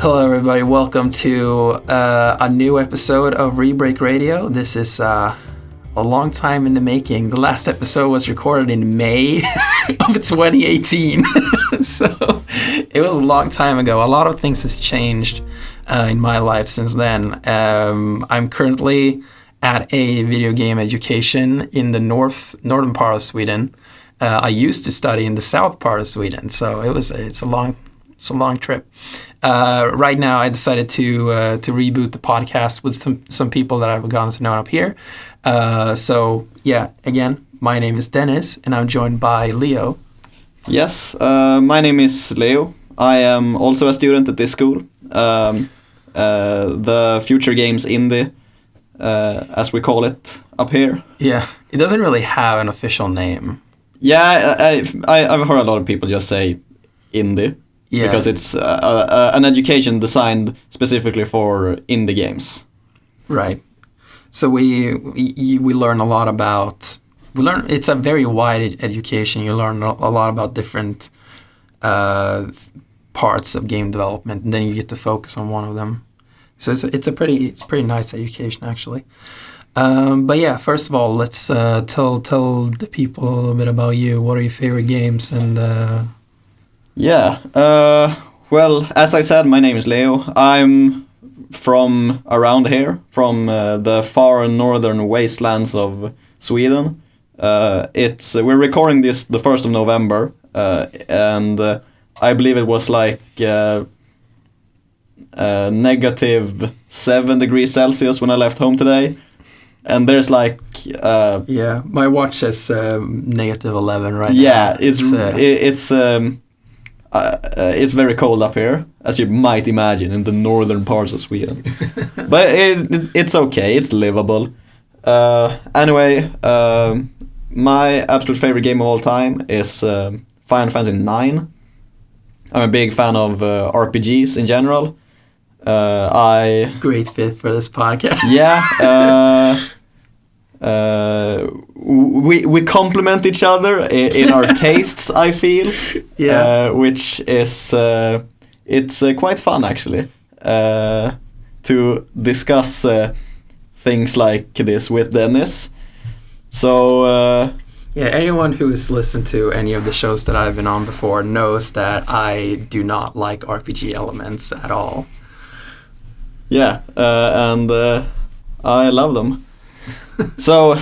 Hello, everybody. Welcome to a new episode of Rebreak Radio. This is a long time in the making. The last episode was recorded in May of 2018. So it was a long time ago. A lot of things has changed in my life since then. I'm currently at a video game education in the northern part of Sweden. I used to study in the south part of Sweden, so it's a long trip. Right now, I decided to reboot the podcast with some people that I've gotten to know up here. So yeah, again, my name is Dennis, and I'm joined by Leo. Yes, my name is Leo. I am also a student at this school. The Future Games Indie, as we call it up here. Yeah, it doesn't really have an official name. Yeah, I've heard a lot of people just say indie. Yeah. Because it's an education designed specifically for indie games. Right. So we learn a lot about... It's a very wide education. You learn a lot about different parts of game development, and then you get to focus on one of them. So it's pretty nice education, actually. But yeah, first of all, let's tell the people a little bit about you. What are your favorite games and... Yeah, well, as I said, my name is Leo. I'm from around here, from the far northern wastelands of Sweden. We're recording this the 1st of November, and I believe it was like -7 degrees Celsius when I left home today. And there's like... yeah, my watch says -11 right now. Yeah, it's very cold up here, as you might imagine, in the northern parts of Sweden. But it's okay, it's livable. Anyway, my absolute favorite game of all time is Final Fantasy IX. I'm a big fan of RPGs in general. Great fit for this podcast. Yeah. We complement each other in our tastes, I feel. Yeah. Which is it's quite fun actually to discuss things like this with Dennis. So yeah, anyone who has listened to any of the shows that I've been on before knows that I do not like RPG elements at all. Yeah, and I love them. So,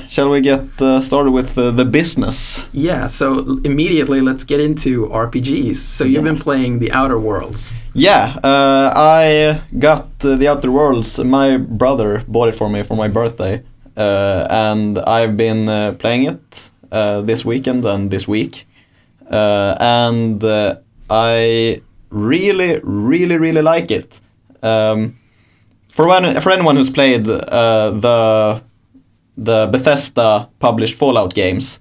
shall we get started with the business? Yeah, so immediately let's get into RPGs. So you've been playing The Outer Worlds. Yeah, I got The Outer Worlds. My brother bought it for me for my birthday. And I've been playing it this weekend and this week. And I really, really, really like it. For anyone who's played the Bethesda published Fallout games,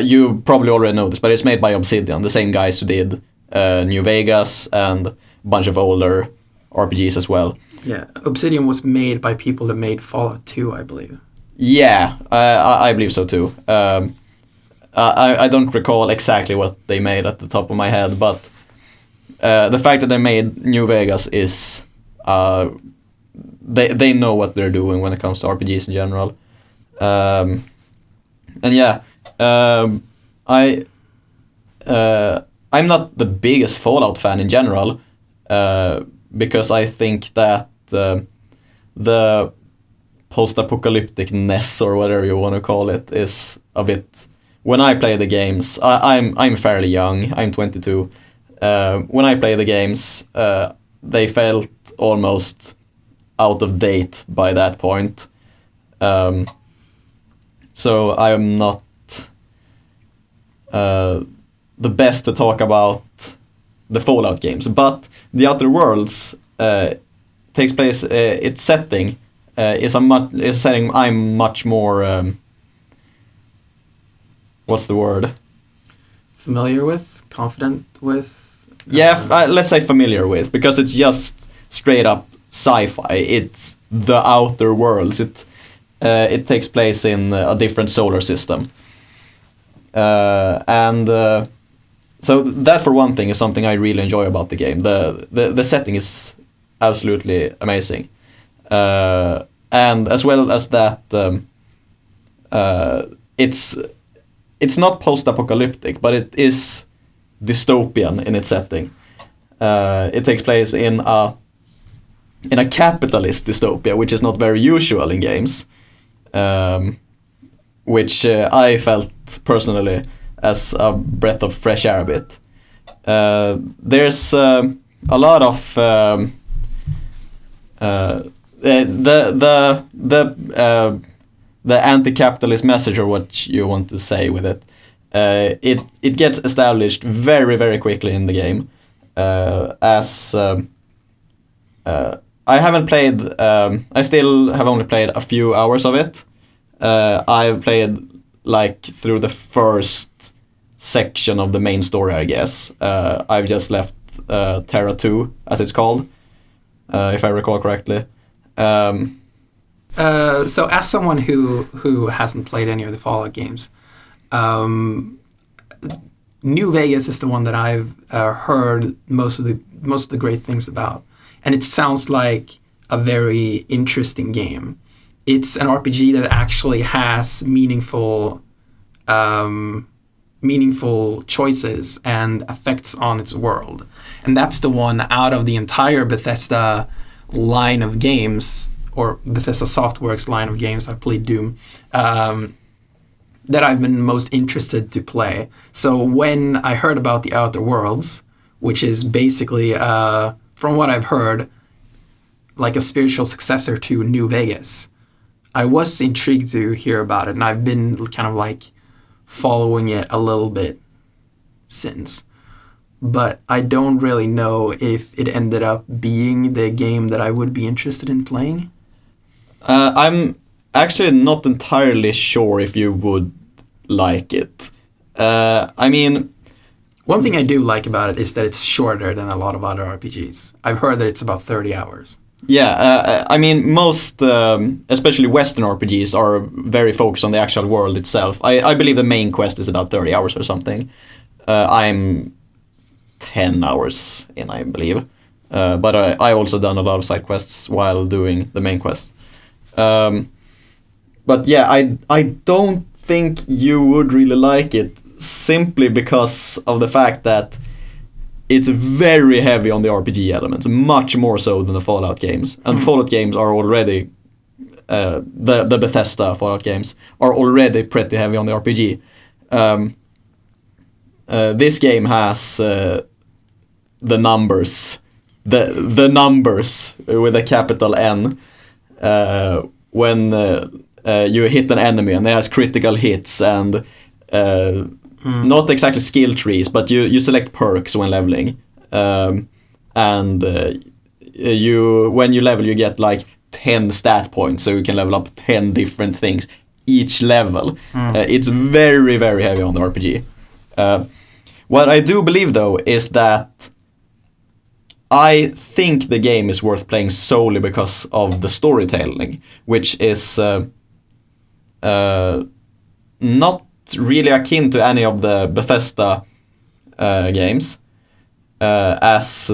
you probably already know this, but it's made by Obsidian, the same guys who did New Vegas and a bunch of older RPGs as well. Yeah, Obsidian was made by people that made Fallout 2, I believe. Yeah, I believe so too. I don't recall exactly what they made at the top of my head, but the fact that they made New Vegas is they know what they're doing when it comes to RPGs in general. And yeah, I'm not the biggest Fallout fan in general, because I think that the post-apocalyptic-ness, or whatever you want to call it, is a bit... When I play the games, I'm fairly young, I'm 22. When I play the games, they felt almost out of date by that point. So I'm not the best to talk about the Fallout games, but The Outer Worlds takes place. Its setting is a setting I'm much more. What's the word? Familiar with, confident with. Yeah, let's say familiar with, because it's just straight up sci-fi. It's the Outer Worlds. It takes place in a different solar system, and So that for one thing is something I really enjoy about the game. The setting is absolutely amazing, and as well as that, it's not post-apocalyptic, but it is dystopian in its setting. It takes place in a capitalist dystopia, which is not very usual in games, which I felt personally as a breath of fresh air a bit. There's a lot of the anti-capitalist message, or what you want to say with it. It gets established very, very quickly in the game. I haven't played. I still have only played a few hours of it. I've played like through the first section of the main story, I guess. I've just left Terra 2, as it's called, if I recall correctly. So as someone who hasn't played any of the Fallout games, New Vegas is the one that I've heard most of the great things about, and it sounds like a very interesting game. It's an RPG that actually has meaningful choices and effects on its world, and that's the one out of the entire Bethesda line of games, or Bethesda Softworks line of games. I've played Doom, that I've been most interested to play. So when I heard about the Outer Worlds, which is basically, from what I've heard, like a spiritual successor to New Vegas, I was intrigued to hear about it, and I've been kind of like following it a little bit since. But I don't really know if it ended up being the game that I would be interested in playing. I'm actually not entirely sure if you would like it. I mean, one thing I do like about it is that it's shorter than a lot of other RPGs. I've heard that it's about 30 hours. Yeah, I mean, most, especially Western RPGs, are very focused on the actual world itself. I believe the main quest is about 30 hours or something. I'm 10 hours in, I believe. But I also done a lot of side quests while doing the main quest. But yeah, I don't think you would really like it, simply because of the fact that it's very heavy on the RPG elements, much more so than the Fallout games. And the Fallout games are already, the Bethesda Fallout games are already pretty heavy on the RPG. This game has the numbers, the numbers with a capital N, when you hit an enemy, and it has critical hits and not exactly skill trees, but you select perks when leveling, and when you level, you get like 10 stat points, so you can level up 10 different things each level. It's very, very heavy on the RPG. What I do believe, though, is that I think the game is worth playing solely because of the storytelling, which is not really akin to any of the Bethesda games, as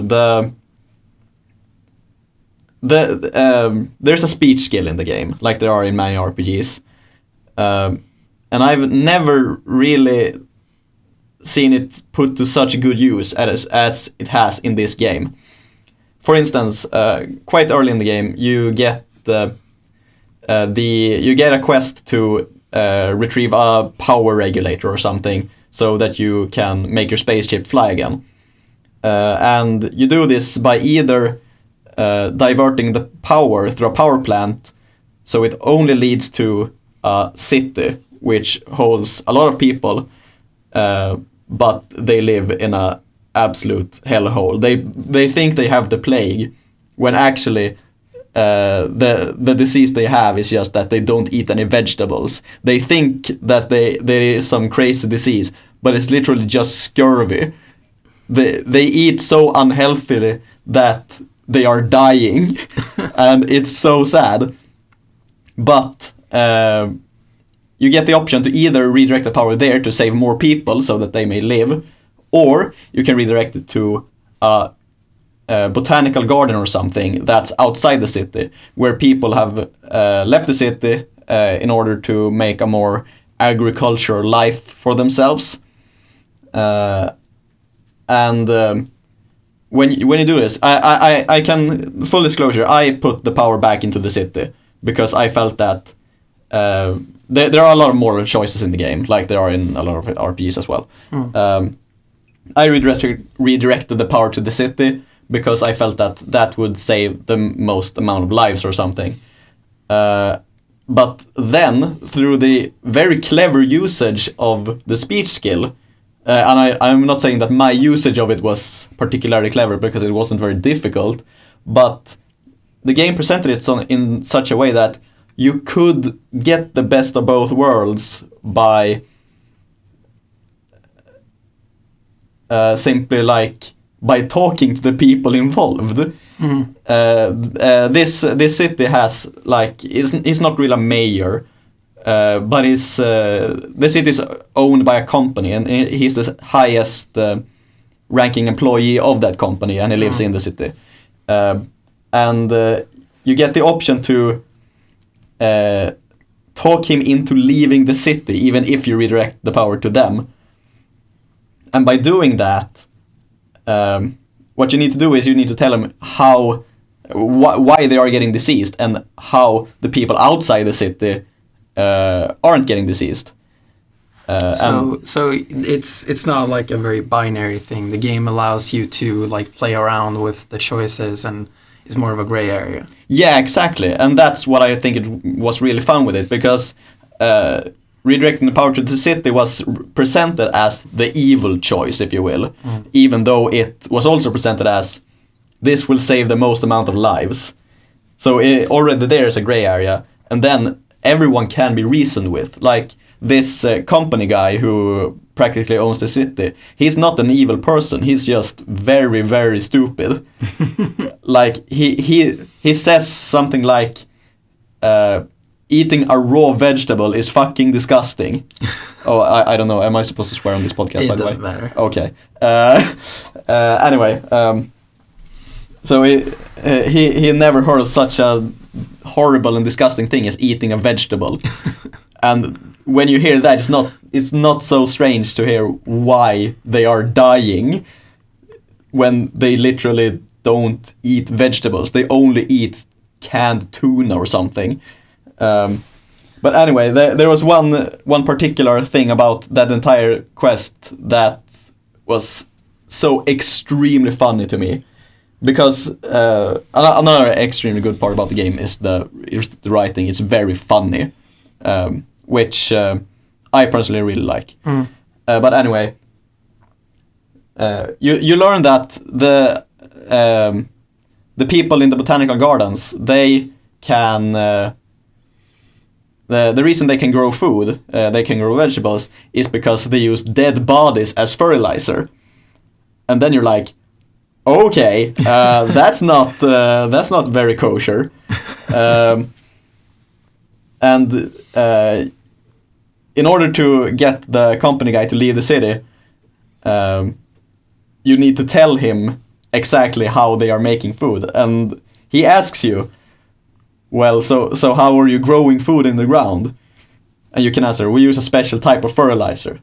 there's a speech skill in the game, like there are in many RPGs, and I've never really seen it put to such good use as it has in this game. For instance, quite early in the game, you get you get a quest to retrieve a power regulator or something, so that you can make your spaceship fly again. And you do this by either diverting the power through a power plant, so it only leads to a city which holds a lot of people, but they live in a absolute hellhole. They think they have the plague, when actually the disease they have is just that they don't eat any vegetables. They think that there is some crazy disease, but it's literally just scurvy. They eat so unhealthily that they are dying, and it's so sad. But you get the option to either redirect the power there to save more people so that they may live, or you can redirect it to a botanical garden or something that's outside the city, where people have left the city in order to make a more agricultural life for themselves. When you do this, I can, full disclosure, I put the power back into the city because I felt that there are a lot of moral choices in the game, like there are in a lot of RPGs as well. I redirected the power to the city because I felt that would save the most amount of lives or something. But then, through the very clever usage of the speech skill, and I'm not saying that my usage of it was particularly clever because it wasn't very difficult, but the game presented it in such a way that you could get the best of both worlds by simply by talking to the people involved. This city has is not really a mayor, but the city is owned by a company, and he's the highest ranking employee of that company, and he lives in the city. And you get the option to talk him into leaving the city, even if you redirect the power to them. And by doing that, what you need to do is you need to tell them why they are getting diseased and how the people outside the city aren't getting diseased. So it's not like a very binary thing. The game allows you to play around with the choices, and it's more of a gray area. Yeah, exactly, and that's what I think it was really fun with it, because redirecting the power to the city was presented as the evil choice, if you will, even though it was also presented as this will save the most amount of lives. So already there is a gray area, and then everyone can be reasoned with. Like this company guy who practically owns the city, he's not an evil person, he's just very, very stupid. Like he says something like eating a raw vegetable is fucking disgusting. Oh, I don't know, am I supposed to swear on this podcast, by the way? It doesn't matter. Okay. Anyway, so he never heard of such a horrible and disgusting thing as eating a vegetable. And when you hear that, it's not so strange to hear why they are dying when they literally don't eat vegetables. They only eat canned tuna or something. But anyway, there was one particular thing about that entire quest that was so extremely funny to me. Because another extremely good part about the game is the writing. It's very funny, which I personally really like. But anyway, you learn that the people in the Botanical Gardens, they can the reason they can grow food, they can grow vegetables, is because they use dead bodies as fertilizer. And then you're like, okay, that's not very kosher. And in order to get the company guy to leave the city, you need to tell him exactly how they are making food. And he asks you, well, so how are you growing food in the ground? And you can answer, we use a special type of fertilizer.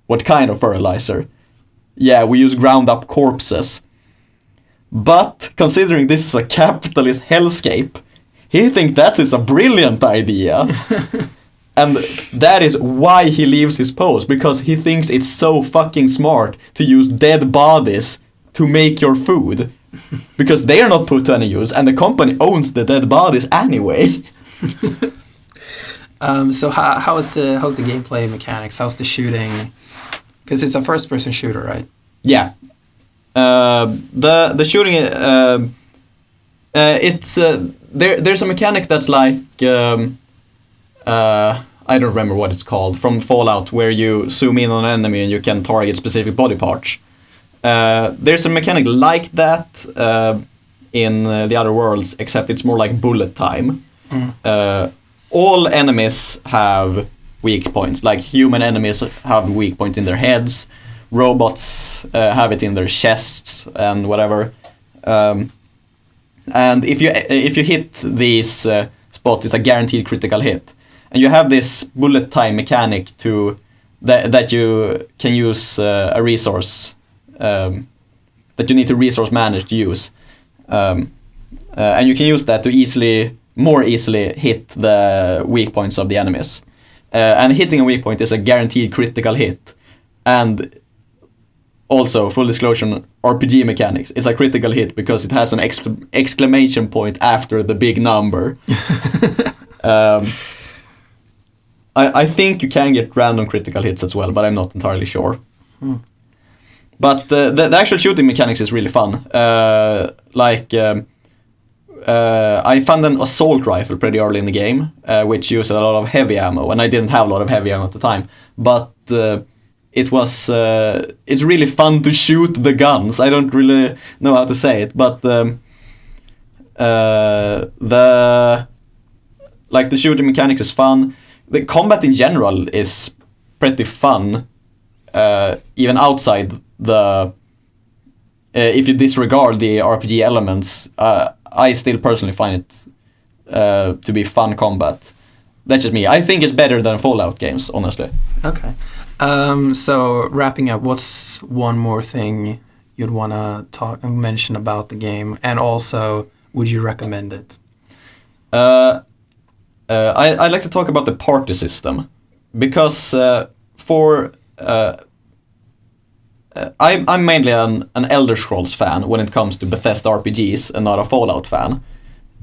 What kind of fertilizer? Yeah, we use ground up corpses. But considering this is a capitalist hellscape, he thinks that is a brilliant idea. And that is why he leaves his post, because he thinks it's so fucking smart to use dead bodies to make your food. Because they are not put to any use, and the company owns the dead bodies anyway. So how's the gameplay mechanics? How's the shooting? Because it's a first-person shooter, right? Yeah. The shooting, it's there's a mechanic that's like I don't remember what it's called, from Fallout, where you zoom in on an enemy and you can target specific body parts. There's a mechanic like that in the other worlds, except it's more like bullet time. All enemies have weak points, like human enemies have weak points in their heads, robots have it in their chests and whatever. And if you hit these spots, it's a guaranteed critical hit. And you have this bullet time mechanic that you can use a resource that you need to resource manage to use. And you can use that to more easily hit the weak points of the enemies. And hitting a weak point is a guaranteed critical hit. And also, full disclosure, RPG mechanics, it's a critical hit because it has an exclamation point after the big number. I think you can get random critical hits as well, but I'm not entirely sure. But the actual shooting mechanics is really fun. I found an assault rifle pretty early in the game, which uses a lot of heavy ammo, and I didn't have a lot of heavy ammo at the time. But it's really fun to shoot the guns. I don't really know how to say it, but the shooting mechanics is fun. The combat in general is pretty fun, even outside the. If you disregard the RPG elements, I still personally find it to be fun combat. That's just me. I think it's better than Fallout games, honestly. Okay. So wrapping up, what's one more thing you'd want to mention about the game, and also would you recommend it? I'd like to talk about the party system, because I'm mainly an Elder Scrolls fan when it comes to Bethesda RPGs and not a Fallout fan.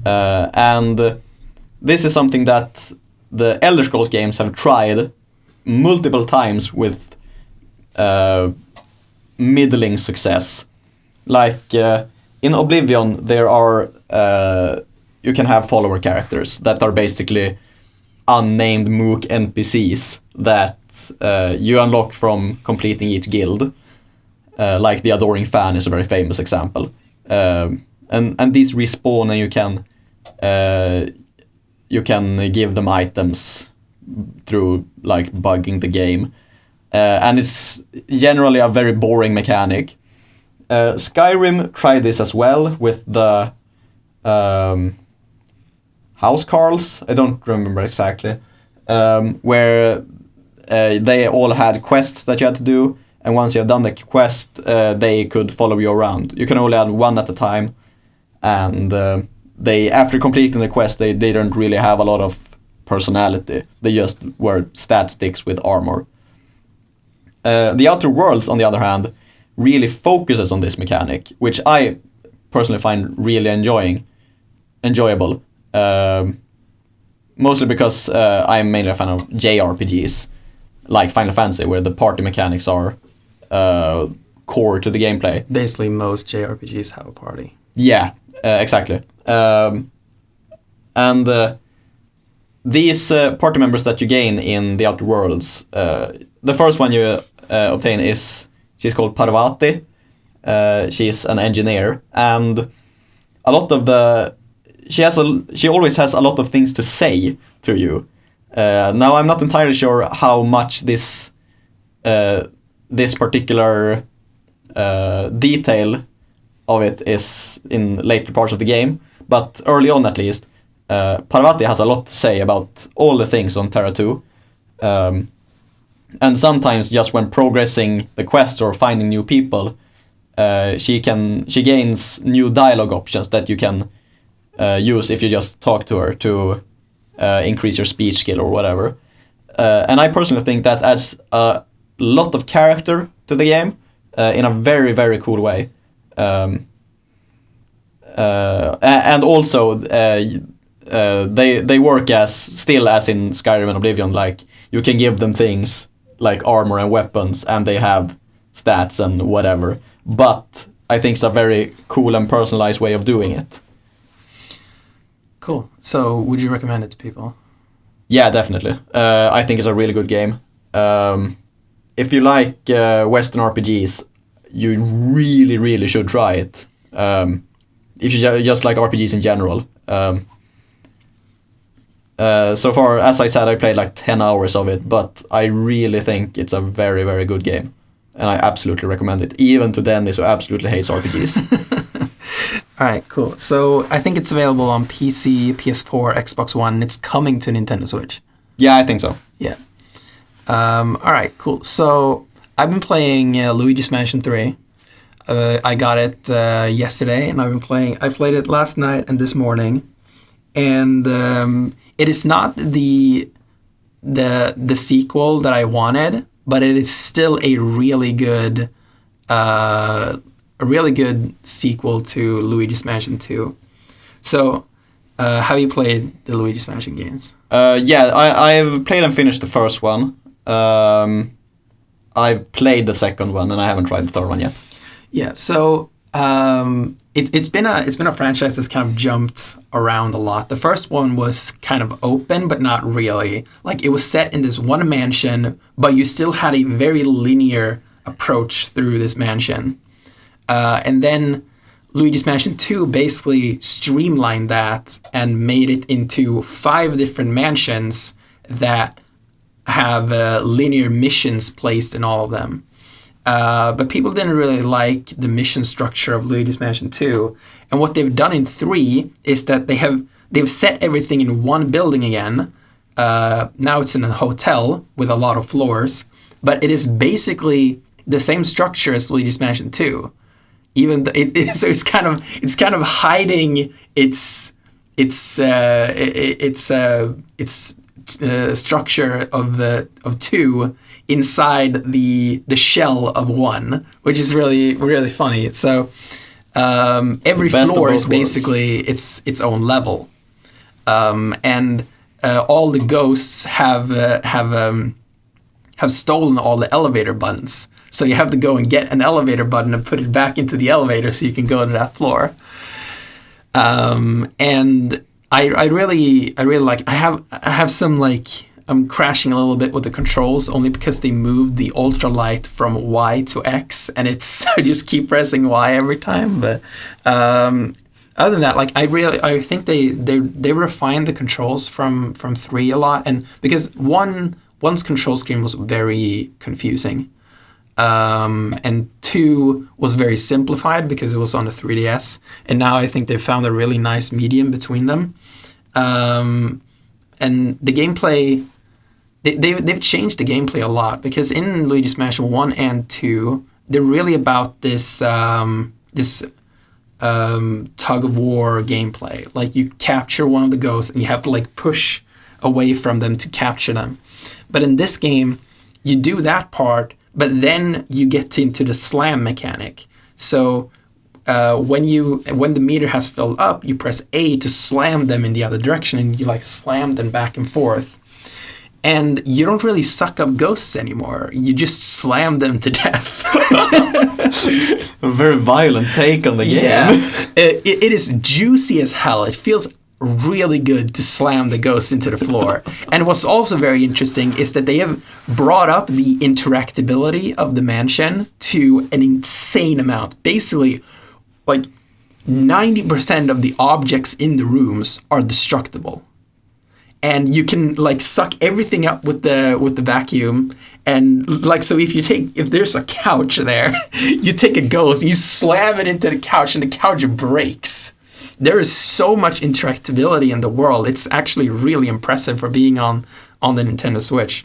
And this is something that the Elder Scrolls games have tried multiple times with middling success. Like in Oblivion, there are you can have follower characters that are basically unnamed Mook NPCs that you unlock from completing each guild. Like the Adoring Fan is a very famous example. And these respawn, and you can give them items through like bugging the game. And it's generally a very boring mechanic. Skyrim tried this as well with the House Carls, I don't remember exactly, where they all had quests that you had to do, and once you have done the quest, they could follow you around. You can only have one at a time, and after completing the quest, they didn't really have a lot of personality. They just were stat sticks with armor. The Outer Worlds, on the other hand, really focuses on this mechanic, which I personally find really enjoyable. Mostly because I'm mainly a fan of JRPGs, like Final Fantasy, where the party mechanics are core to the gameplay. Basically, most JRPGs have a party. Yeah, exactly. And these party members that you gain in the Outer Worlds, the first one you obtain she's called Parvati. She's an engineer, and a lot of she always has a lot of things to say to you. Now I'm not entirely sure how much this particular detail of it is in later parts of the game, but early on at least, Parvati has a lot to say about all the things on Terra 2. And sometimes just when progressing the quest or finding new people, she gains new dialogue options that you can use if you just talk to her to increase your speech skill or whatever. And I personally think that adds a lot of character to the game in a very, very cool way. And also they work still as in Skyrim and Oblivion, like you can give them things like armor and weapons, and they have stats and whatever. But I think it's a very cool and personalized way of doing it. Cool. So, would you recommend it to people? Yeah, definitely. I think it's a really good game. If you like Western RPGs, you really, really should try it. If you just like RPGs in general. So far, as I said, I played like 10 hours of it, but I really think it's a very, very good game. and I absolutely recommend it, even to Dennis, who absolutely hates RPGs. All right, cool. So I think it's available on PC, PS4, Xbox One, and it's coming to Nintendo Switch. Yeah, I think so. Yeah. All right, cool. So I've been playing Luigis Mansion 3. I got it yesterday, and I played it last night and this morning. And it is not the sequel that I wanted, but it is still a really good sequel to Luigi's Mansion 2. So, have you played the Luigi's Mansion games? Yeah, I've played and finished the first one. I've played the second one, and I haven't tried the third one yet. Yeah, so it's been a franchise that's kind of jumped around a lot. The first one was kind of open, but not really. Like, it was set in this one mansion, but you still had a very linear approach through this mansion. And then Luigi's Mansion 2 basically streamlined that and made it into 5 different mansions that have linear missions placed in all of them. But people didn't really like the mission structure of Luigi's Mansion 2. And what they've done in 3 is that they've set everything in one building again. Now it's in a hotel with a lot of floors, but it is basically the same structure as Luigi's Mansion 2. Even so, it's kind of hiding its structure of 2 inside the shell of 1, which is really, really funny. So every floor is basically its own level, and all the ghosts have stolen all the elevator buttons. So you have to go and get an elevator button and put it back into the elevator so you can go to that floor. And I really like. I have some, like, I'm crashing a little bit with the controls only because they moved the ultralight from Y to X, and I just keep pressing Y every time. But other than that, like, I think they refined the controls from 3 a lot, and because one's control scheme was very confusing. And 2 was very simplified because it was on the 3DS, and now I think they've found a really nice medium between them. And the gameplay, they've changed the gameplay a lot, because in Luigi's Mansion 1 and 2, they're really about this tug of war gameplay. Like, you capture one of the ghosts and you have to, like, push away from them to capture them. But in this game, you do that part, but then you get into the slam mechanic. So when the meter has filled up, you press A to slam them in the other direction, and you, like, slam them back and forth. And you don't really suck up ghosts anymore. You just slam them to death. A very violent take on the game. Yeah. It is juicy as hell. It feels really good to slam the ghosts into the floor. And what's also very interesting is that they have brought up the interactability of the mansion to an insane amount. Basically, like, 90% of the objects in the rooms are destructible. And you can, like, suck everything up with the vacuum, and, like, so if there's a couch there, you take a ghost and you slam it into the couch, and the couch breaks. There is so much interactability in the world. It's actually really impressive for being on the Nintendo Switch.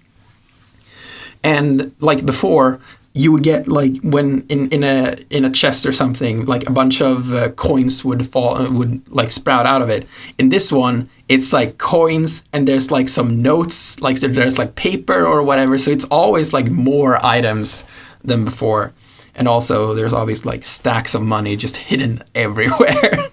And, like, before, you would get, like, when in a chest or something, like, a bunch of coins would sprout out of it. In this one, it's like coins, and there's, like, some notes, like, there's, like, paper or whatever. So it's always, like, more items than before. And also, there's always, like, stacks of money just hidden everywhere.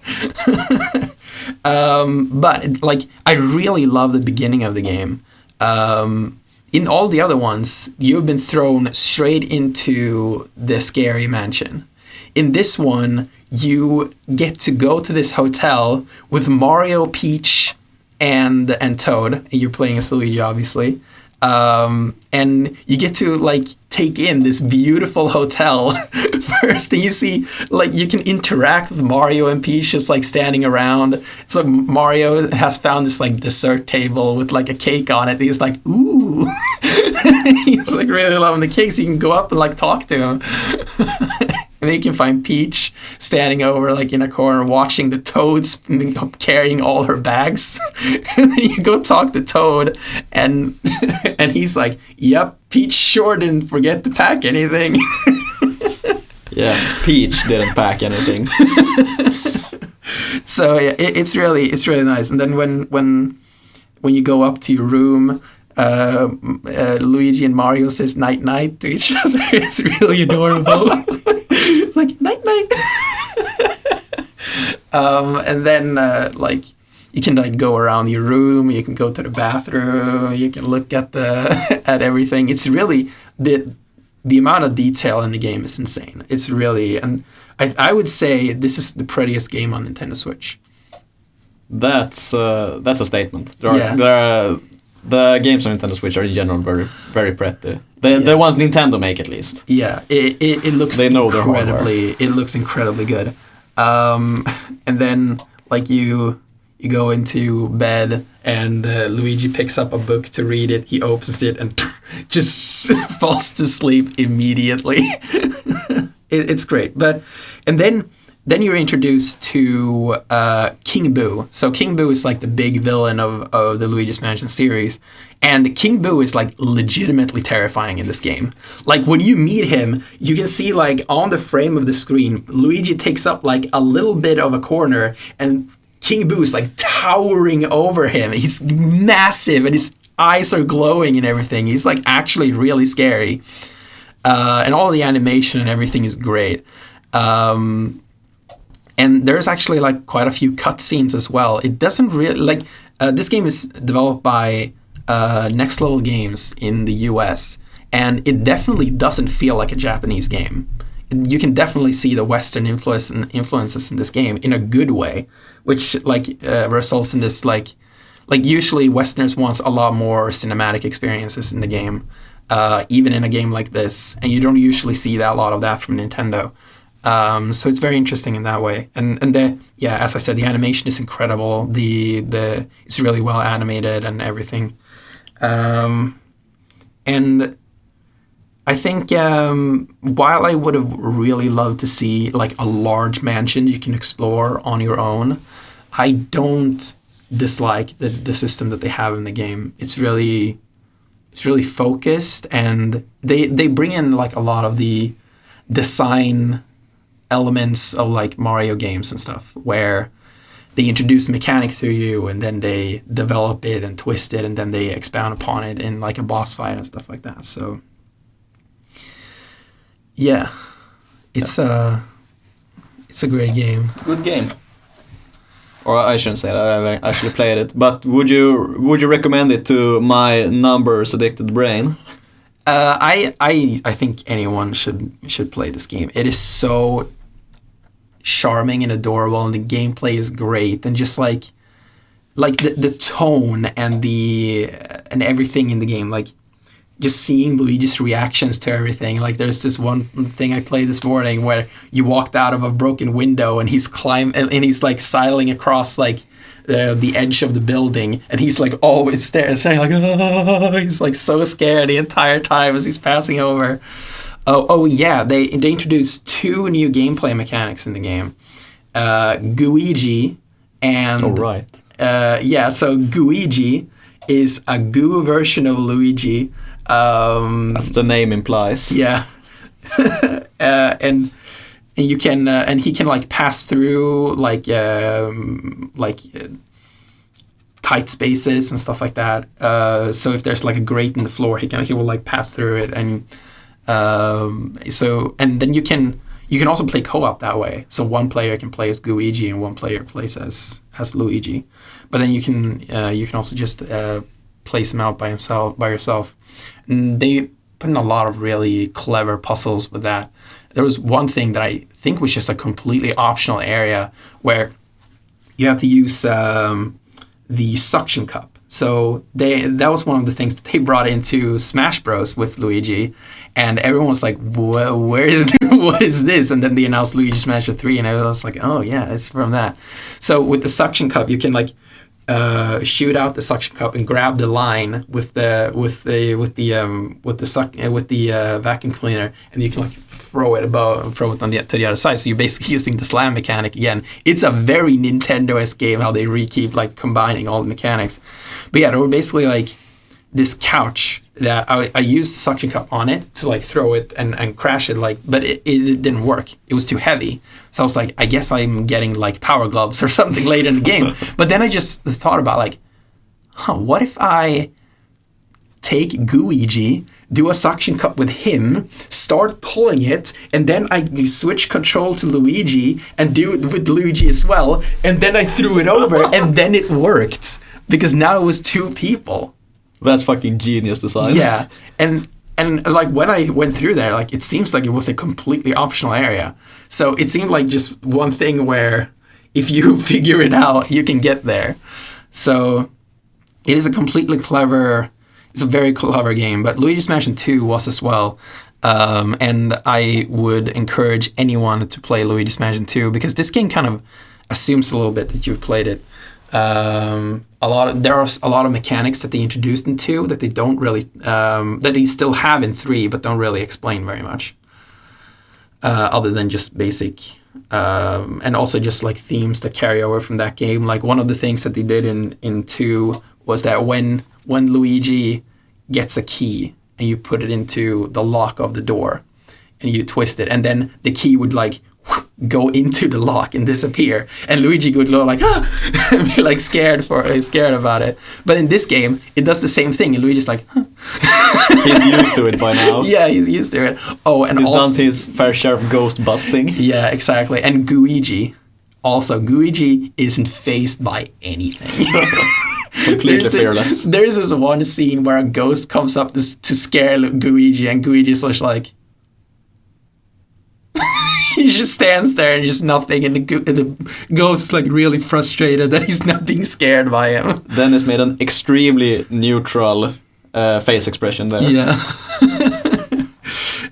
But, like, I really love the beginning of the game. In all the other ones, you've been thrown straight into the scary mansion. In this one, you get to go to this hotel with Mario, Peach, and Toad. And you're playing as Luigi, obviously. And you get to, like, take in this beautiful hotel first, and you see, like, you can interact with Mario and Peach just, like, standing around. So Mario has found this, like, dessert table with, like, a cake on it. He's like, ooh. He's like really loving the cake, so you can go up and like talk to him. And then you can find Peach standing over like in a corner watching the Toads carrying all her bags. And then you go talk to Toad, and he's like, "Yep, Peach sure didn't forget to pack anything." Yeah, Peach didn't pack anything. So yeah, it's really nice. And then when you go up to your room, Luigi and Mario says night night to each other. It's really adorable. It's like night night. And then like you can like go around your room, you can go to the bathroom, you can look at at everything. It's really the amount of detail in the game is insane. It's really, and I would say this is the prettiest game on Nintendo Switch. That's a statement. The games on Nintendo Switch are in general very, very pretty. The ones Nintendo make, at least. Yeah, it looks it looks incredibly good. And then like you go into bed and Luigi picks up a book to read it. He opens it and just falls to sleep immediately. It's great. And then you're introduced to King Boo. So King Boo is like the big villain of the Luigis Mansion series. And King Boo is like legitimately terrifying in this game. Like when you meet him, you can see like on the frame of the screen, Luigi takes up like a little bit of a corner and King Boo is like towering over him. He's massive and his eyes are glowing and everything. He's like actually really scary. And all the animation and everything is great. And there's actually like quite a few cutscenes as well. It doesn't really like this game is developed by Next Level Games in the US, and it definitely doesn't feel like a Japanese game. You can definitely see the Western influences in this game in a good way, which like results in this like usually Westerners want a lot more cinematic experiences in the game, even in a game like this, and you don't usually see a lot of that from Nintendo. So it's very interesting in that way, and as I said, the animation is incredible. It's really well animated and everything, and I think while I would have really loved to see like a large mansion you can explore on your own, I don't dislike the system that they have in the game. It's really focused, and they bring in like a lot of the design elements of like Mario games and stuff, where they introduce mechanic through you and then they develop it and twist it and then they expound upon it in like a boss fight and stuff like that. So yeah, it's a great game. Good game. Or I shouldn't say that, I actually played it. But would you recommend it to my numbers addicted brain? I think anyone should play this game. It is so charming and adorable, and the gameplay is great, and just like the tone and everything in the game, like just seeing Luigi's reactions to everything. Like there's this one thing I played this morning where you walked out of a broken window and he's he's like sidling across like the edge of the building, and he's like always staring like, oh, he's like so scared the entire time as he's passing over. Oh yeah, they introduced 2 new gameplay mechanics in the game, Gooigi and so Gooigi is a goo version of Luigi. That's the name implies. Yeah. And you can and he can like pass through like tight spaces and stuff like that. So if there's like a grate in the floor, he will like pass through it, and and then you can also play co-op that way. So one player can play as Gooigi and one player plays as Luigi. But then you can also just place him out by yourself. And they put in a lot of really clever puzzles with that. There was one thing that I think was just a completely optional area where you have to use the suction cup. So that was one of the things that they brought into Smash Bros. With Luigi, and everyone was like, what is this? And then they announced Luigi's Mansion 3, and everyone was like, oh yeah, it's from that. So with the suction cup, you can like shoot out the suction cup and grab the line with the vacuum cleaner, and you can like throw it to the other side. So you're basically using the slam mechanic again. It's a very Nintendo-esque game how they keep like combining all the mechanics. But yeah, there were basically like this couch that I used the suction cup on it to like throw it and crash it, like, but it didn't work. It was too heavy. So I was like, I guess I'm getting like power gloves or something later in the game. But then I just thought about like, what if I take Luigi, do a suction cup with him, start pulling it, and then I switch control to Luigi and do it with Luigi as well, and then I threw it over, and then it worked because now it was two people. That's fucking genius design. Yeah, and like when I went through there, like it seems like it was a completely optional area. So it seemed like just one thing where if you figure it out, you can get there. So it is it's a very clever game. But Luigi's Mansion 2 was as well. And I would encourage anyone to play Luigi's Mansion 2 because this game kind of assumes a little bit that you've played it. There are a lot of mechanics that they introduced in 2 that they don't really that they still have in 3 but don't really explain very much, other than just basic and also just like themes that carry over from that game. Like one of the things that they did in 2 was that when Luigi gets a key and you put it into the lock of the door and you twist it, and then the key would like go into the lock and disappear, and Luigi would go like and be like scared about it. But in this game it does the same thing, and Luigi's like he's used to it by now. Yeah, he's used to it. Oh, and he's also done his fair share of ghost busting. Yeah, exactly. And Luigi isn't fazed by anything. Completely fearless. There's this one scene where a ghost comes up to scare Luigi, and Luigi's just like he just stands there and just nothing, and the ghost is like really frustrated that he's not being scared by him. Dennis made an extremely neutral face expression there. Yeah.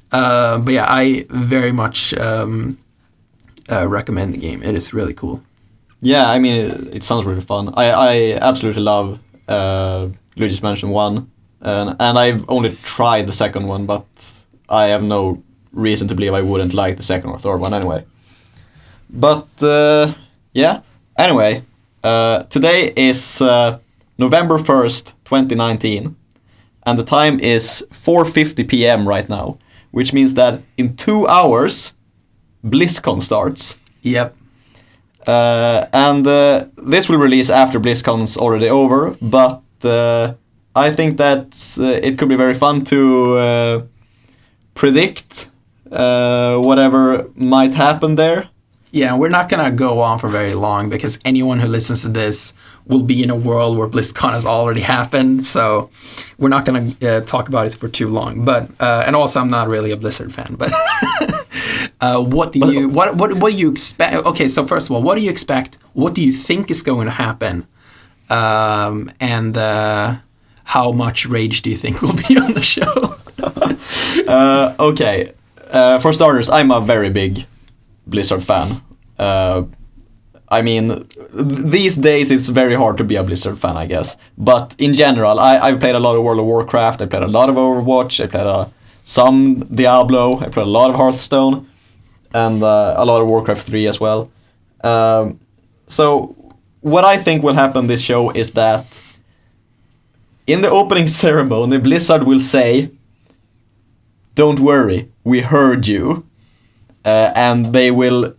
But yeah, I very much recommend the game. It is really cool. Yeah, I mean, it sounds really fun. I absolutely love Luigi's Mansion 1, and I've only tried the second one, but I have no reason to believe I wouldn't like the second or third one anyway. But yeah, anyway, today is November 1st, 2019, and the time is 4:50 p.m. right now, which means that in 2 hours, BlizzCon starts. Yep. And this will release after BlizzCon's already over, but I think that it could be very fun to predict whatever might happen there. Yeah, we're not going to go on for very long because anyone who listens to this will be in a world where BlizzCon has already happened, so we're not going to talk about it for too long. But and also, I'm not really a Blizzard fan, but what do you expect? Okay, so first of all, what do you expect? What do you think is going to happen? And how much rage do you think will be on the show? Okay, for starters, I'm a very big Blizzard fan. I mean, these days it's very hard to be a Blizzard fan, I guess. But in general, I've played a lot of World of Warcraft, I played a lot of Overwatch, I played some Diablo, I played a lot of Hearthstone, and a lot of Warcraft 3 as well. So what I think will happen this show is that in the opening ceremony, Blizzard will say, "Don't worry, we heard you." And they will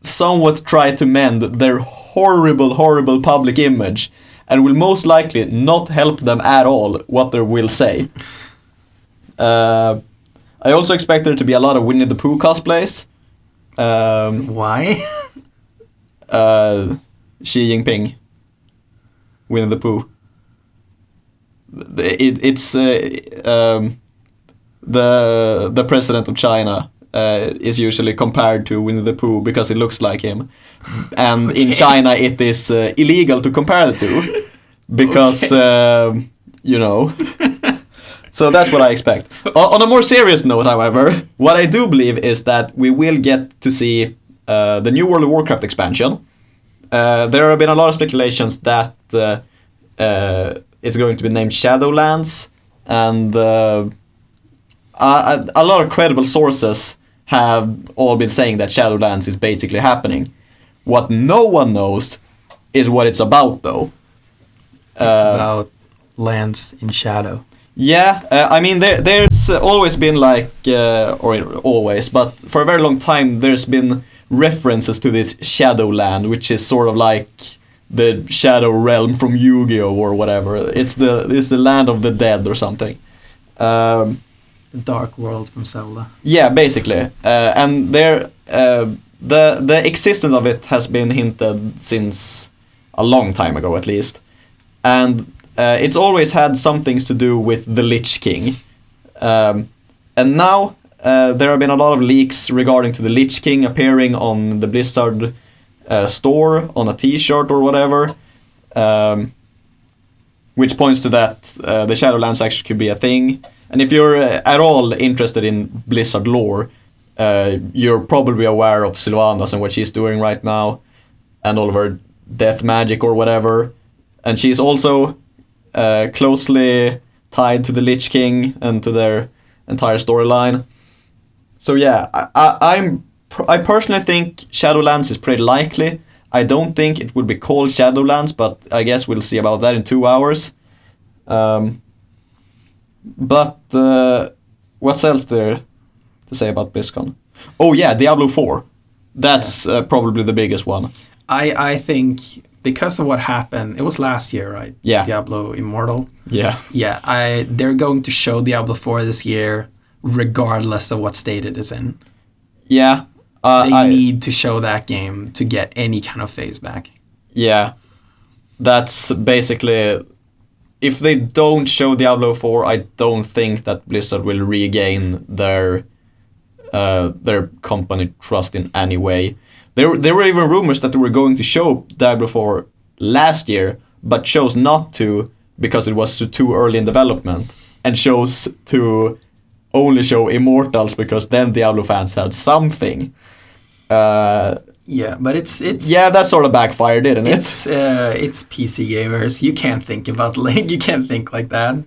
somewhat try to mend their horrible public image, and will most likely not help them at all what they will say. I also expect there to be a lot of Winnie the Pooh cosplays. Why? Xi Jinping, Winnie the Pooh. It's the president of China. Is usually compared to Winnie the Pooh because it looks like him, and okay. In China it is illegal to compare the two because okay. You know. So that's what I expect. On a more serious note, however, what I do believe is that we will get to see the new World of Warcraft expansion, there have been a lot of speculations that it's going to be named Shadowlands, and a lot of credible sources have all been saying that Shadowlands is basically happening. What no one knows is what it's about, though. It's about lands in shadow. Yeah, I mean, there's always been like, or always, but for a very long time, there's been references to this Shadowland, which is sort of like the Shadow Realm from Yu-Gi-Oh! Or whatever. It's the land of the dead or something. The Dark World from Zelda. Yeah, basically. And the existence of it has been hinted since a long time ago, at least. And it's always had some things to do with the Lich King. And now there have been a lot of leaks regarding to the Lich King appearing on the Blizzard store, on a t-shirt or whatever. Which points to that the Shadowlands actually could be a thing. And if you're at all interested in Blizzard lore, you're probably aware of Sylvanas and what she's doing right now. And all of her death magic or whatever. And she's also closely tied to the Lich King and to their entire storyline. So yeah, I personally think Shadowlands is pretty likely. I don't think it will be called Shadowlands, but I guess we'll see about that in 2 hours. But what's else there to say about BlizzCon? Oh yeah, Diablo 4. That's probably the biggest one. I think because of what happened, it was last year, right? Yeah. Diablo Immortal. Yeah. Yeah, they're going to show Diablo 4 this year, regardless of what state it is in. Yeah. They need to show that game to get any kind of phase back. Yeah. That's basically... If they don't show Diablo 4, I don't think that Blizzard will regain their company trust in any way. There were even rumors that they were going to show Diablo 4 last year, but chose not to because it was too early in development, and chose to only show Immortals because then Diablo fans had something. Yeah, but it's yeah, that sort of backfired, didn't it? It's PC gamers. You can't think about you can't think like that.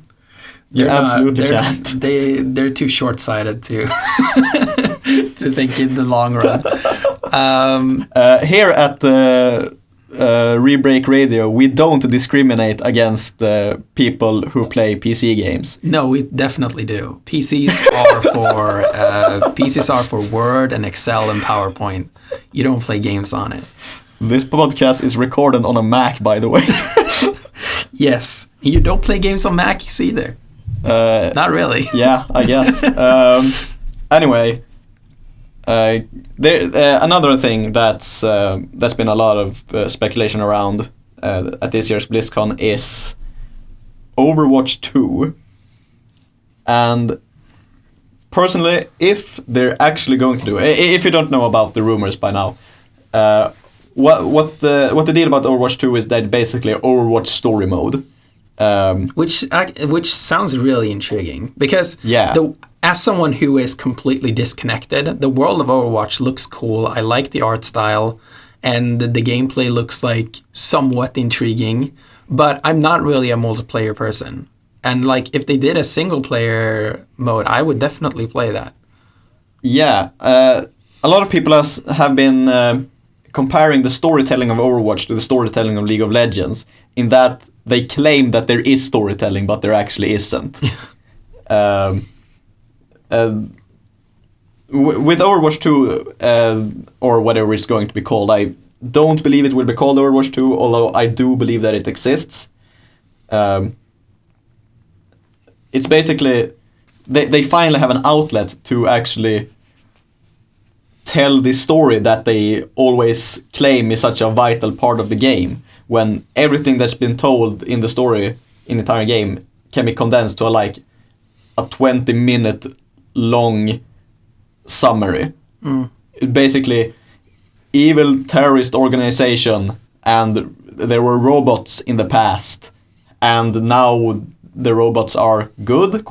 You absolutely can't. They're too short-sighted to to think in the long run. Here at the Rebreak Radio, we don't discriminate against people who play PC games. No, we definitely do. PCs are for Word and Excel and PowerPoint. You don't play games on it. This podcast is recorded on a Mac, by the way. Yes, you don't play games on Macs either. Not really. Yeah, I guess. Anyway. Another thing that's been a lot of speculation around at this year's BlizzCon is Overwatch 2. And personally, if they're actually going to do it, if you don't know about the rumors by now, what the deal about Overwatch 2 is that basically Overwatch story mode. Which sounds really intriguing because as someone who is completely disconnected, the world of Overwatch looks cool. I like the art style, and the gameplay looks like somewhat intriguing. But I'm not really a multiplayer person, and like if they did a single player mode, I would definitely play that. Yeah, a lot of people have been comparing the storytelling of Overwatch to the storytelling of League of Legends, in that they claim that there is storytelling, but there actually isn't. With Overwatch 2, or whatever it's going to be called, I don't believe it will be called Overwatch 2, although I do believe that it exists. It's basically, they finally have an outlet to actually tell the story that they always claim is such a vital part of the game, when everything that's been told in the story in the entire game can be condensed to a 20-minute long summary. Basically, evil terrorist organization, and there were robots in the past, and now the robots are good, ?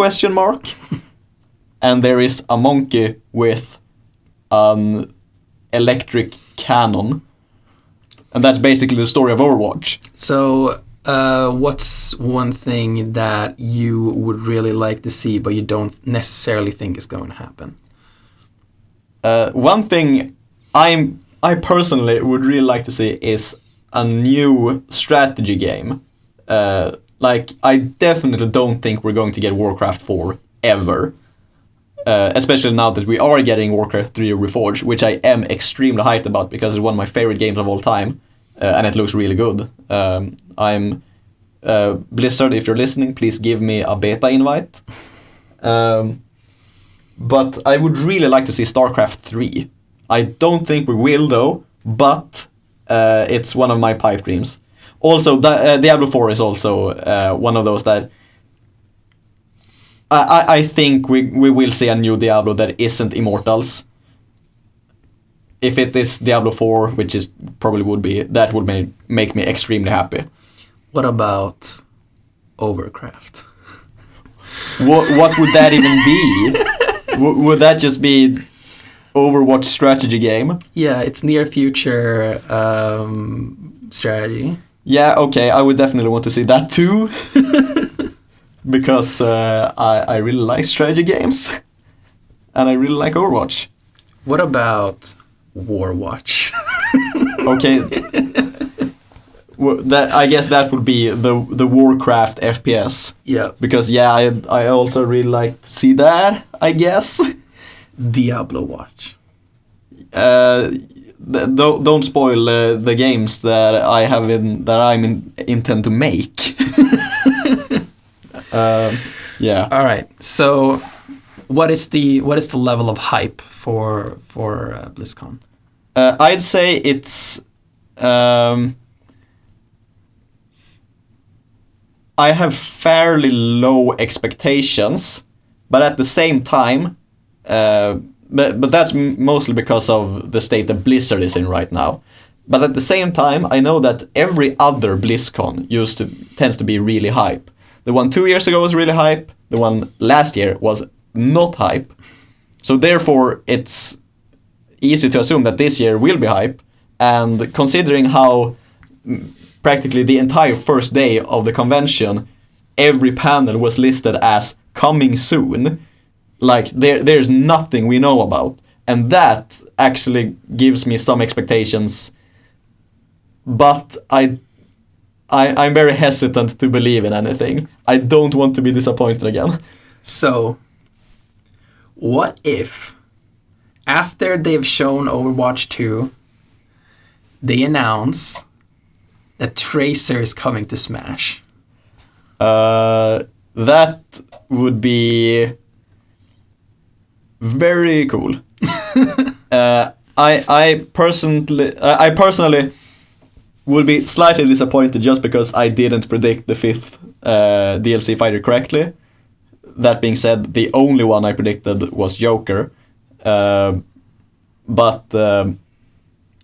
And there is a monkey with an electric cannon. And that's basically the story of Overwatch. So, what's one thing that you would really like to see, but you don't necessarily think is going to happen? One thing I personally would really like to see is a new strategy game. I definitely don't think we're going to get Warcraft 4 ever. Especially now that we are getting Warcraft 3 Reforged, which I am extremely hyped about because it's one of my favorite games of all time, and it looks really good. I'm Blizzard, if you're listening, please give me a beta invite. But I would really like to see StarCraft 3. I don't think we will though, but it's one of my pipe dreams. Also, Diablo 4 is also one of those that I think we will see a new Diablo that isn't Immortals. If it is Diablo 4, which is probably would be, that would make me extremely happy. What about Overcraft? What would that even be? Would that just be Overwatch strategy game? Yeah, it's near future strategy. Yeah, okay, I would definitely want to see that too. Because I really like strategy games. And I really like Overwatch. What about Warwatch? Okay. I guess that would be the Warcraft FPS. Yeah. Because I also really like to see that, I guess. Diablo Watch. Don't spoil the games that I intend to make. Yeah. All right. So, what is the level of hype for BlizzCon? I'd say it's. I have fairly low expectations, but at the same time, but that's mostly because of the state that Blizzard is in right now. But at the same time, I know that every other BlizzCon tends to be really hype. The one 2 years ago was really hype. The one last year was not hype. So therefore, it's easy to assume that this year will be hype. And considering how practically the entire first day of the convention, every panel was listed as coming soon, like there's nothing we know about. And that actually gives me some expectations. But I'm very hesitant to believe in anything. I don't want to be disappointed again. So, what if, after they've shown Overwatch 2, they announce that Tracer is coming to Smash? That would be very cool. I personally would be slightly disappointed just because I didn't predict the 5th DLC fighter correctly. That being said, the only one I predicted was Joker. But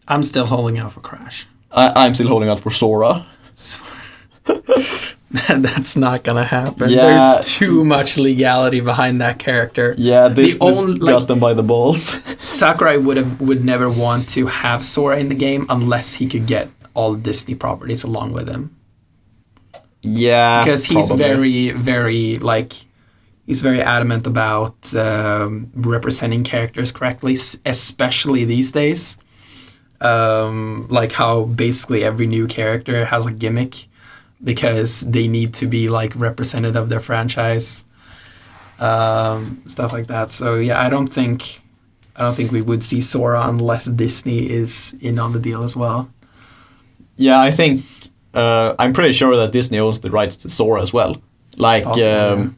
I'm still holding out for Crash. I'm still holding out for Sora. That's not gonna happen. Yeah. There's too much legality behind that character. Yeah, this got them by the balls. Sakurai would never want to have Sora in the game unless he could get all Disney properties along with him. Yeah, because he's probably. he's very adamant about representing characters correctly, especially these days. Like how basically every new character has a gimmick because they need to be like representative of their franchise, stuff like that. So yeah, I don't think we would see Sora unless Disney is in on the deal as well. Yeah, I think I'm pretty sure that Disney owns the rights to Sora as well. Like, possible,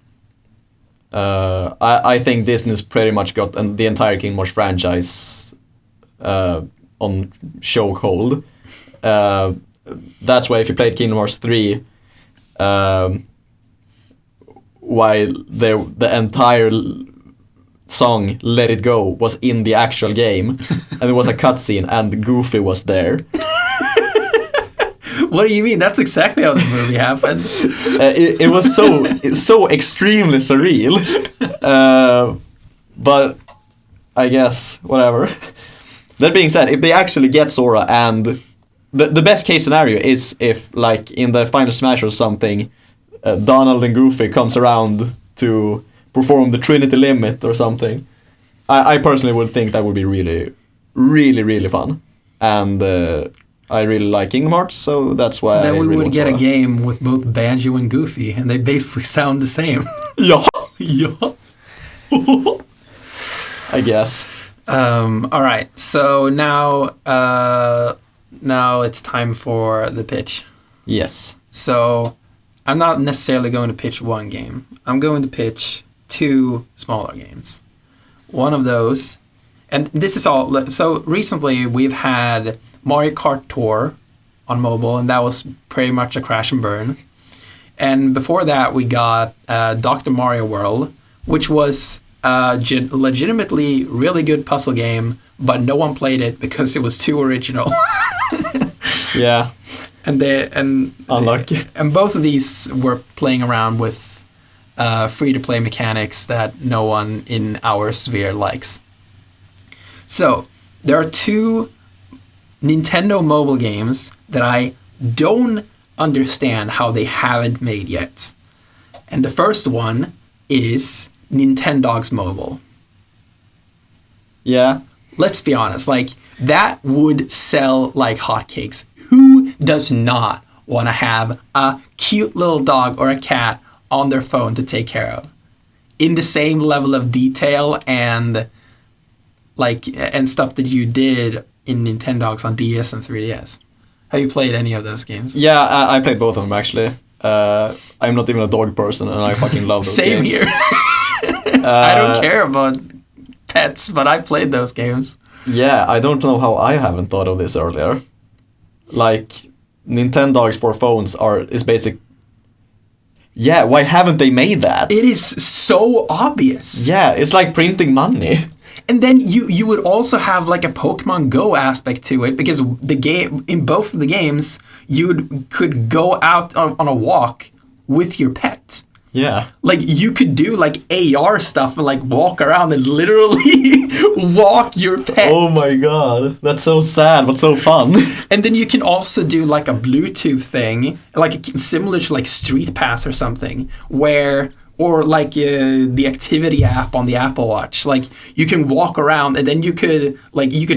I think Disney's pretty much got the entire Kingdom Hearts franchise on chokehold. That's why if you played Kingdom Hearts 3, while the entire song "Let It Go" was in the actual game, and there was a cutscene, and Goofy was there. What do you mean? That's exactly how the movie happened. It was so extremely surreal. But I guess whatever. That being said, if they actually get Sora and the best case scenario is if, like, in the final Smash or something, Donald and Goofy comes around to perform the Trinity Limit or something. I personally would think that would be really, really, really fun. And I really like Kingdom Hearts, so that's why then I we really would want get Sora. a game with both Banjo and Goofy, and they basically sound the same. Yeah, Yeah. I guess. All right, so now it's time for the pitch. Yes. So I'm not necessarily going to pitch one game. I'm going to pitch 2 smaller games. One of those, and this is all, so recently we've had Mario Kart Tour on mobile, and that was pretty much a crash and burn. And before that, we got Dr. Mario World, which was a legitimately really good puzzle game, but no one played it because it was too original. Yeah. And Unlucky. And both of these were playing around with free-to-play mechanics that no one in our sphere likes. So there are 2 Nintendo mobile games that I don't understand how they haven't made yet. And the first one is Nintendogs Mobile. Yeah. Let's be honest, like, that would sell like hotcakes. Who does not want to have a cute little dog or a cat on their phone to take care of? In the same level of detail and stuff that you did in Nintendogs on DS and 3DS. Have you played any of those games? Yeah, I played both of them, actually. I'm not even a dog person, and I fucking love those Same games. here. I don't care about pets, but I played those games. Yeah, I don't know how I haven't thought of this earlier. Like, Nintendogs for phones is basic. Yeah, why haven't they made that? It is so obvious. Yeah, it's like printing money. And then you would also have like a Pokemon Go aspect to it, because the game, in both of the games, you could go out on a walk with your pet. Yeah. Like, you could do like AR stuff and like walk around and literally walk your pet. Oh my god, that's so sad but so fun. And then you can also do like a Bluetooth thing, like similar to like Street Pass or something, or like the activity app on the Apple Watch. Like, you can walk around and then you could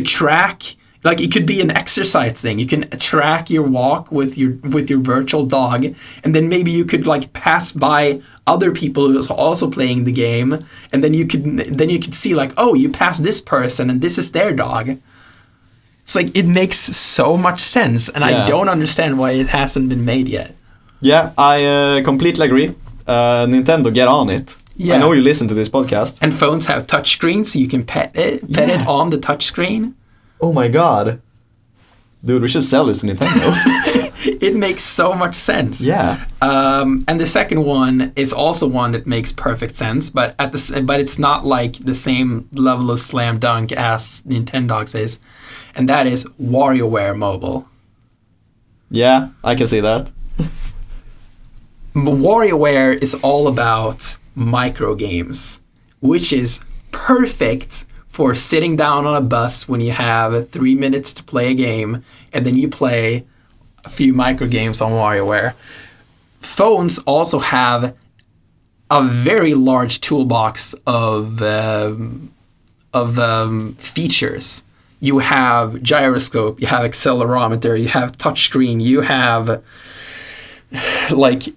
track, like, it could be an exercise thing. You can track your walk with your virtual dog, and then maybe you could like pass by other people who are also playing the game, and then you could see like, oh, you passed this person and this is their dog. It's like, it makes so much sense, and Yeah. I don't understand why it hasn't been made yet. Yeah, I completely agree. Nintendo, get on it. Yeah. I know you listen to this podcast. And phones have touchscreens, so you can pet it on the touchscreen. Oh my god. Dude, we should sell this to Nintendo. It makes so much sense. Yeah. And the second one is also one that makes perfect sense, but it's not like the same level of slam dunk as Nintendogs is, and that is WarioWare Mobile. Yeah, I can see that. WarioWare is all about micro games, which is perfect for sitting down on a bus when you have 3 minutes to play a game, and then you play a few micro games on WarioWare. Phones also have a very large toolbox of features. You have gyroscope, you have accelerometer, you have touchscreen, you have like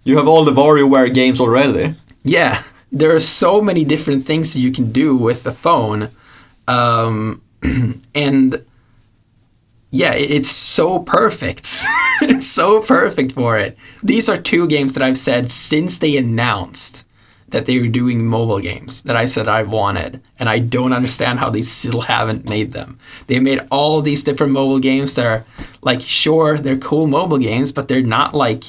You have all the WarioWare games already. yeah, there are so many different things you can do with the phone, and yeah, it's so perfect. It's so perfect for it. These are 2 games that I've said since they announced that they were doing mobile games that I said I wanted, and I don't understand how they still haven't made them. They made all these different mobile games that are like, sure, they're cool mobile games, but they're not like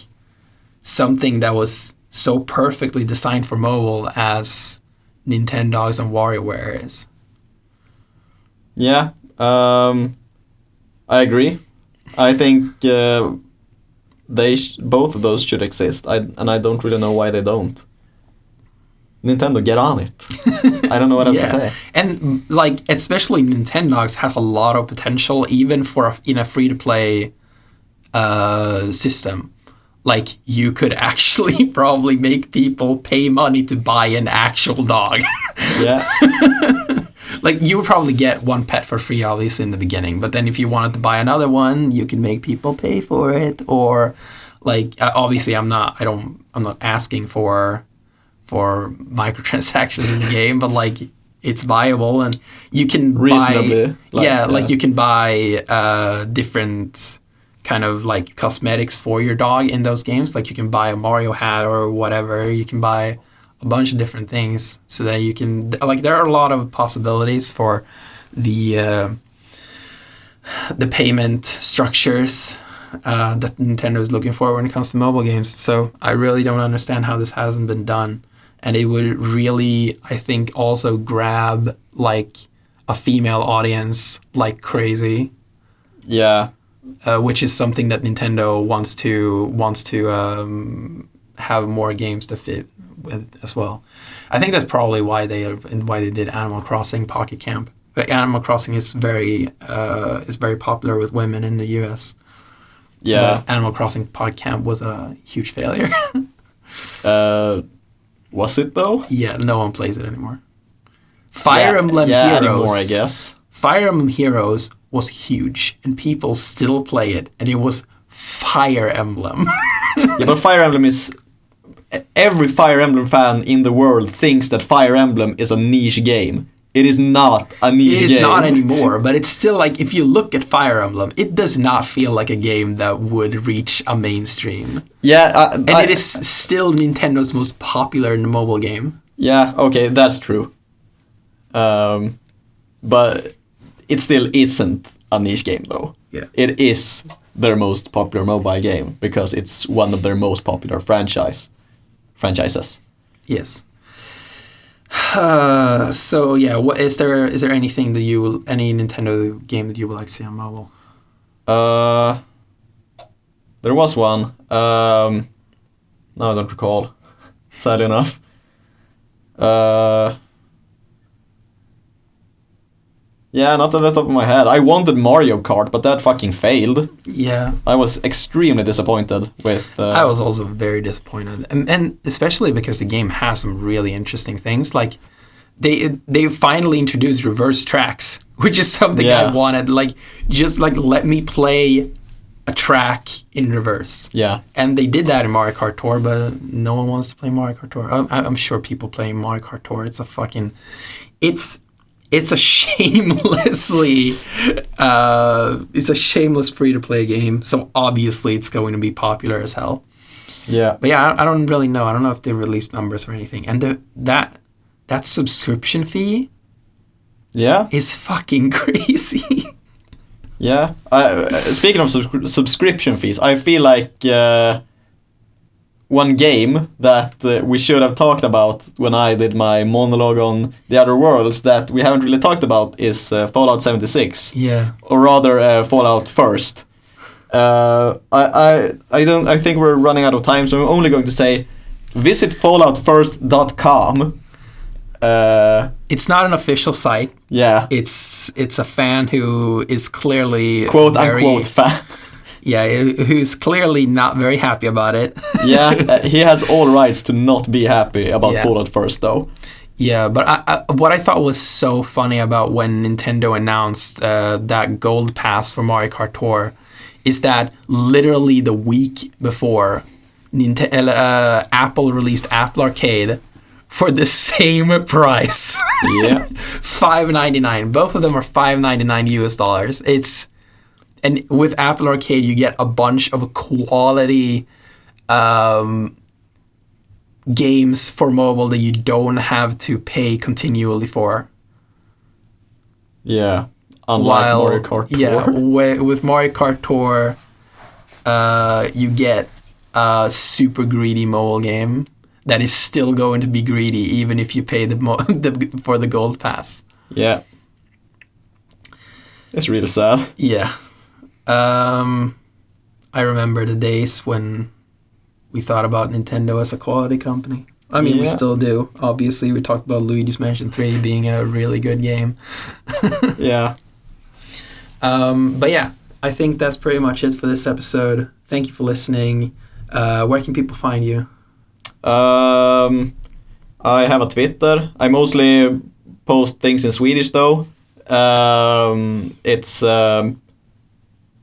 something that was so perfectly designed for mobile as Nintendogs and WarioWare is. Yeah, I agree. I think both of those should exist, and I don't really know why they don't. Nintendo, get on it. I don't know what else to say. And like, especially Nintendogs has a lot of potential, even for in a free-to-play system. Like, you could actually probably make people pay money to buy an actual dog. Yeah. Like, you would probably get one pet for free, obviously, in the beginning. But then if you wanted to buy another one, you can make people pay for it. Or, like, obviously, I'm not asking for microtransactions in the game, but like, it's viable, and you can reasonably buy, like you can buy different kind of like cosmetics for your dog in those games. Like, you can buy a Mario hat or whatever. You can buy a bunch of different things so that you can, like, there are a lot of possibilities for the payment structures that Nintendo is looking for when it comes to mobile games. So I really don't understand how this hasn't been done. And it would really, I think, also grab like a female audience like crazy. Yeah. Which is something that Nintendo wants to have more games to fit with as well. I think that's probably why they did Animal Crossing Pocket Camp. But Animal Crossing is very popular with women in the U.S. Yeah. But Animal Crossing Pocket Camp was a huge failure. Was it though? Yeah, no one plays it anymore. Fire Emblem Heroes. Anymore, I guess. Fire Emblem Heroes was huge, and people still play it, and it was Fire Emblem. Yeah, but Fire Emblem is... Every Fire Emblem fan in the world thinks that Fire Emblem is a niche game. It is not a niche game. It is not anymore, but it's still like, if you look at Fire Emblem, it does not feel like a game that would reach a mainstream. Yeah. And it is still Nintendo's most popular mobile game. Yeah, okay, that's true. But it still isn't a niche game, though. Yeah. It is their most popular mobile game because it's one of their most popular franchises. Yes. So yeah, what is there anything that any Nintendo game that you would like to see on mobile? There was one. No, I don't recall. Sad enough. Yeah, not at the top of my head. I wanted Mario Kart, but that fucking failed. Yeah. I was extremely disappointed with... I was also very disappointed. And especially because the game has some really interesting things. Like, they finally introduced reverse tracks, which is something I wanted. Like, just like, let me play a track in reverse. Yeah. And they did that in Mario Kart Tour, but no one wants to play Mario Kart Tour. I'm sure people play Mario Kart Tour. It's a fucking... It's a shameless free-to-play game, so obviously it's going to be popular as hell. Yeah. But yeah, I don't really know. I don't know if they released numbers or anything. And that subscription fee is fucking crazy. Yeah. Speaking of subscription fees, I feel like one game that we should have talked about when I did my monologue on The Outer Worlds that we haven't really talked about is Fallout 76. Yeah. Or rather, Fallout First. I think we're running out of time, so I'm only going to say visit falloutfirst.com. It's not an official site. Yeah. It's a fan who is clearly quote unquote fan. Yeah, who's clearly not very happy about it. Yeah, he has all rights to not be happy about Fallout First, though. Yeah, but what I thought was so funny about when Nintendo announced that Gold Pass for Mario Kart Tour is that literally the week before, Apple released Apple Arcade for the same price. Yeah. $5.99. Both of them are $5.99 US. And with Apple Arcade, you get a bunch of quality games for mobile that you don't have to pay continually for. Yeah, unlike Mario Kart Tour. Yeah, with Mario Kart Tour, you get a super greedy mobile game that is still going to be greedy even if you pay for the Gold Pass. Yeah. It's really sad. Yeah. I remember the days when we thought about Nintendo as a quality company. I mean, we Yeah. still do. Obviously, we talked about Luigis Mansion 3 being a really good game. Yeah. But yeah, I think that's pretty much it for this episode. Thank you for listening. Where can people find you? I have a Twitter. I mostly post things in Swedish though. It's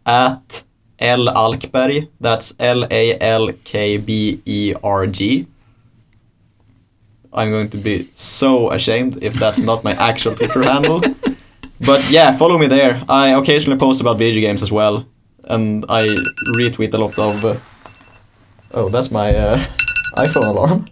at L Alkberg. That's LALKBERG. I'm going to be so ashamed if that's not my actual Twitter handle. But yeah, follow me there. I occasionally post about video games as well. And I retweet a lot of... oh, that's my iPhone alarm.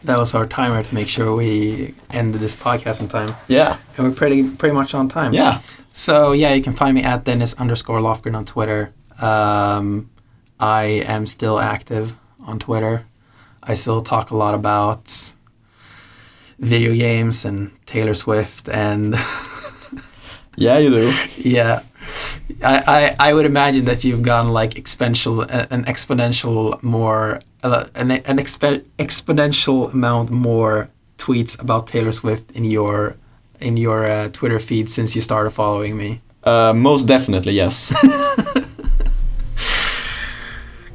That was our timer to make sure we ended this podcast in time. Yeah. And we're pretty much on time. Yeah. So yeah, you can find me at Dennis_Lofgren on Twitter. I am still active on Twitter. I still talk a lot about video games and Taylor Swift and Yeah, you do. yeah. I would imagine that you've gotten like exponential amount more tweets about Taylor Swift in your Twitter feed since you started following me. Most definitely, yes.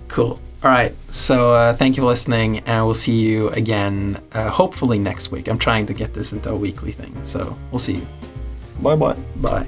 Cool. All right. So thank you for listening, and we'll see you again hopefully next week. I'm trying to get this into a weekly thing, so we'll see you. Bye-bye. Bye.